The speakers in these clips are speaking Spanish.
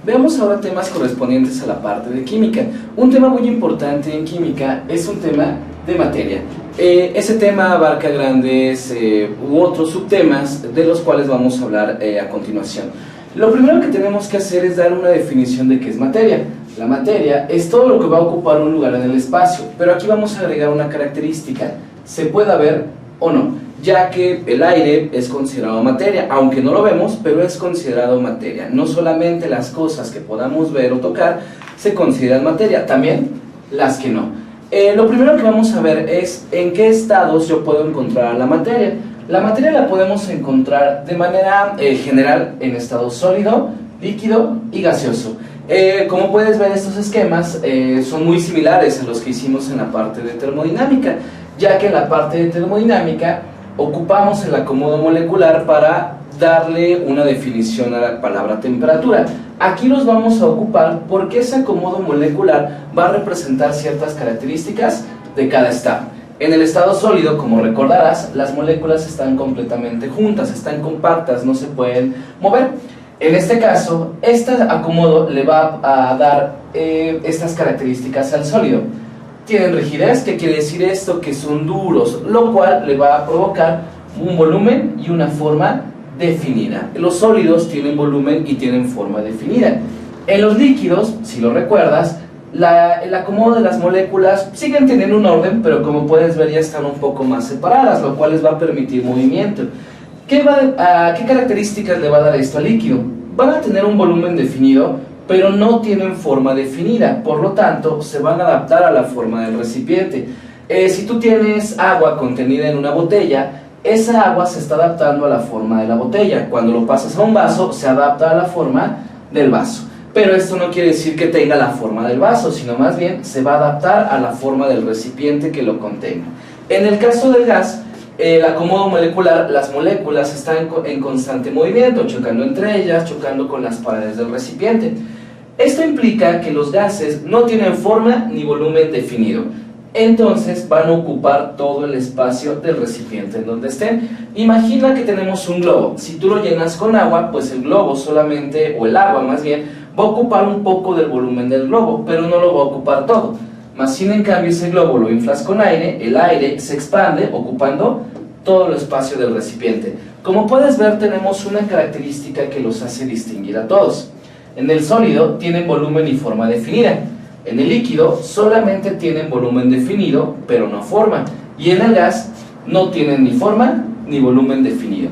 Veamos ahora temas correspondientes a la parte de química. Un tema muy importante en química es un tema de materia. Ese tema abarca grandes u otros subtemas de los cuales vamos a hablar a continuación. Lo primero que tenemos que hacer es dar una definición de qué es materia. La materia es todo lo que va a ocupar un lugar en el espacio, pero aquí vamos a agregar una característica: se pueda ver o no, ya que el aire es considerado materia, aunque no lo vemos, pero es considerado materia. No solamente las cosas que podamos ver o tocar se consideran materia, también las que no. Lo primero que vamos a ver es en qué estados yo puedo encontrar la materia. La materia la podemos encontrar de manera general en estado sólido, líquido y gaseoso. Como puedes ver, estos esquemas son muy similares a los que hicimos en la parte de termodinámica, ya que en la parte de termodinámica ocupamos el acomodo molecular para darle una definición a la palabra temperatura. Aquí los vamos a ocupar porque ese acomodo molecular va a representar ciertas características de cada estado. En el estado sólido, como recordarás, las moléculas están completamente juntas, están compactas, no se pueden mover. En este caso, este acomodo le va a dar estas características al sólido. Tienen rigidez, ¿qué quiere decir esto? Que son duros, lo cual le va a provocar un volumen y una forma definida. Los sólidos tienen volumen y tienen forma definida. En los líquidos, si lo recuerdas, el acomodo de las moléculas siguen teniendo un orden, pero como puedes ver ya están un poco más separadas, lo cual les va a permitir movimiento. ¿Qué características le va a dar esto al líquido? Van a tener un volumen definido, pero no tienen forma definida, por lo tanto se van a adaptar a la forma del recipiente. Si tú tienes agua contenida en una botella, esa agua se está adaptando a la forma de la botella. Cuando lo pasas a un vaso, se adapta a la forma del vaso. Pero esto no quiere decir que tenga la forma del vaso, sino más bien se va a adaptar a la forma del recipiente que lo contenga. En el caso del gas, el acomodo molecular, las moléculas están en constante movimiento, chocando entre ellas, chocando con las paredes del recipiente. Esto implica que los gases no tienen forma ni volumen definido, entonces van a ocupar todo el espacio del recipiente en donde estén. Imagina que tenemos un globo. Si tú lo llenas con agua, pues el globo solamente, o el agua más bien, va a ocupar un poco del volumen del globo, pero no lo va a ocupar todo. Más sin en cambio ese globo lo inflas con aire, el aire se expande ocupando todo el espacio del recipiente. Como puedes ver, tenemos una característica que los hace distinguir a todos. En el sólido tienen volumen y forma definida. En el líquido solamente tienen volumen definido, pero no forma. Y en el gas no tienen ni forma ni volumen definido.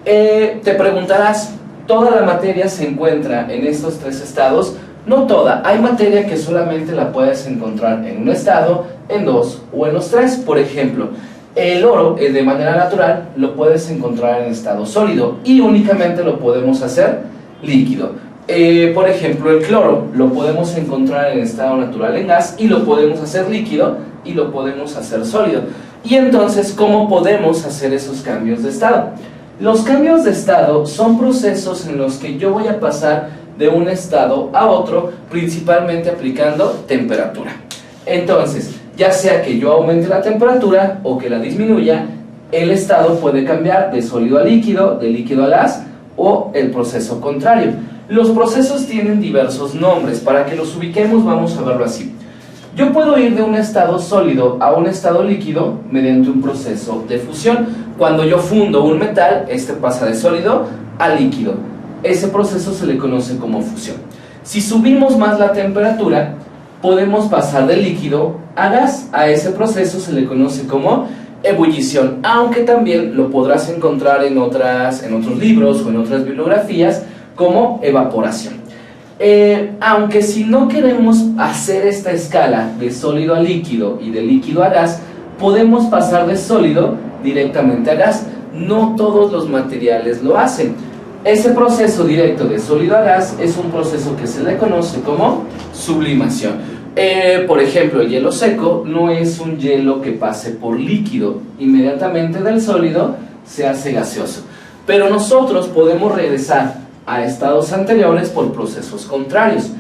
Te preguntarás, ¿toda la materia se encuentra en estos tres estados? No toda, hay materia que solamente la puedes encontrar en un estado, en dos o en los tres. Por ejemplo, el oro de manera natural lo puedes encontrar en estado sólido y únicamente lo podemos hacer líquido. Por ejemplo, el cloro lo podemos encontrar en estado natural en gas y lo podemos hacer líquido y lo podemos hacer sólido. Y entonces, ¿cómo podemos hacer esos cambios de estado? Los cambios de estado son procesos en los que yo voy a pasar de un estado a otro, principalmente aplicando temperatura. Entonces, ya sea que yo aumente la temperatura o que la disminuya, el estado puede cambiar de sólido a líquido, de líquido a gas o el proceso contrario. Los procesos tienen diversos nombres. Para que los ubiquemos, vamos a verlo así. Yo puedo ir de un estado sólido a un estado líquido mediante un proceso de fusión. Cuando yo fundo un metal, este pasa de sólido a líquido. Ese proceso se le conoce como fusión. Si subimos más la temperatura, podemos pasar de líquido a gas. A ese proceso se le conoce como ebullición, aunque también lo podrás encontrar en otros libros o en otras bibliografías como evaporación. Aunque si no queremos hacer esta escala de sólido a líquido y de líquido a gas, podemos pasar de sólido directamente a gas. No todos los materiales lo hacen. Ese proceso directo de sólido a gas es un proceso que se le conoce como sublimación. Por ejemplo, el hielo seco no es un hielo que pase por líquido, inmediatamente del sólido se hace gaseoso. Pero nosotros podemos regresar a estados anteriores por procesos contrarios.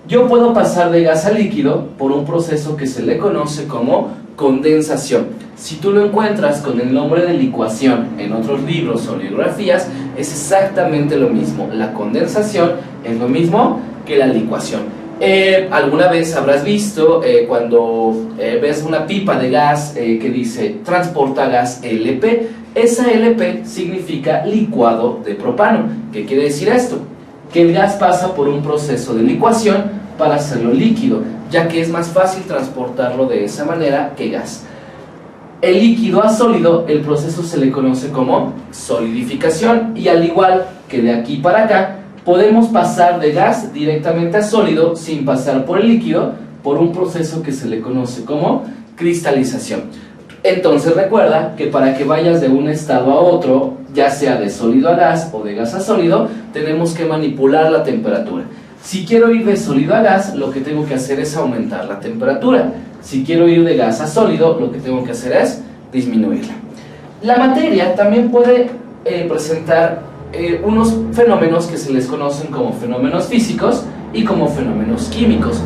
Yo puedo pasar de gas a líquido por un proceso que se le conoce como condensación. Si tú lo encuentras con el nombre de licuación en otros libros o bibliografías, es exactamente lo mismo. La condensación es lo mismo que la licuación. Alguna vez habrás visto cuando ves una pipa de gas que dice transporta gas LP. Esa LP significa licuado de propano. ¿Qué quiere decir esto? Que el gas pasa por un proceso de licuación para hacerlo líquido, ya que es más fácil transportarlo de esa manera que gas. El líquido a sólido, el proceso se le conoce como solidificación, y al igual que de aquí para acá, podemos pasar de gas directamente a sólido sin pasar por el líquido, por un proceso que se le conoce como cristalización. Entonces recuerda que para que vayas de un estado a otro, ya sea de sólido a gas o de gas a sólido, tenemos que manipular la temperatura. Si quiero ir de sólido a gas, lo que tengo que hacer es aumentar la temperatura. Si quiero ir de gas a sólido, lo que tengo que hacer es disminuirla. La materia también puede presentar unos fenómenos que se les conocen como fenómenos físicos y como fenómenos químicos.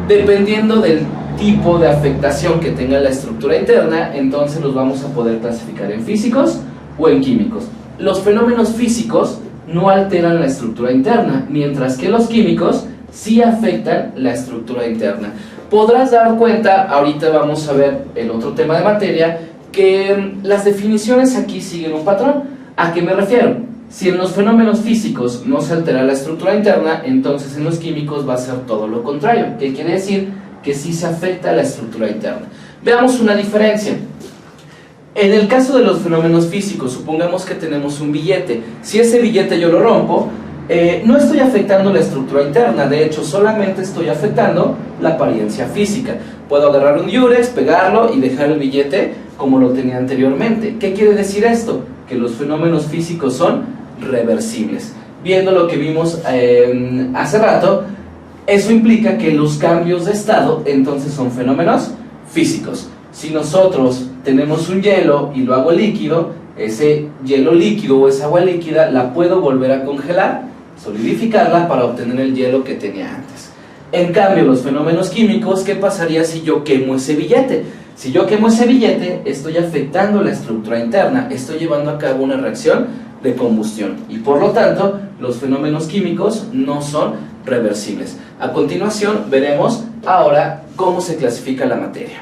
Dependiendo del tipo de afectación que tenga la estructura interna, entonces los vamos a poder clasificar en físicos o en químicos. Los fenómenos físicos no alteran la estructura interna, mientras que los químicos sí afectan la estructura interna. Podrás dar cuenta, ahorita vamos a ver el otro tema de materia, que las definiciones aquí siguen un patrón. ¿A qué me refiero? Si en los fenómenos físicos no se altera la estructura interna, entonces en los químicos va a ser todo lo contrario. ¿Qué quiere decir? Que sí se afecta la estructura interna. Veamos una diferencia. En el caso de los fenómenos físicos, supongamos que tenemos un billete. Si ese billete yo lo rompo, no estoy afectando la estructura interna, de hecho solamente estoy afectando la apariencia física. Puedo agarrar un diurex, pegarlo y dejar el billete como lo tenía anteriormente. ¿Qué quiere decir esto? Que los fenómenos físicos son reversibles. Viendo lo que vimos hace rato, eso implica que los cambios de estado entonces son fenómenos físicos. Si nosotros tenemos un hielo y lo hago líquido, ese hielo líquido o esa agua líquida la puedo volver a congelar, solidificarla para obtener el hielo que tenía antes. En cambio, los fenómenos químicos, ¿qué pasaría si yo quemo ese billete? Si yo quemo ese billete, estoy afectando la estructura interna, estoy llevando a cabo una reacción de combustión y por lo tanto los fenómenos químicos no son reversibles. A continuación veremos ahora cómo se clasifica la materia.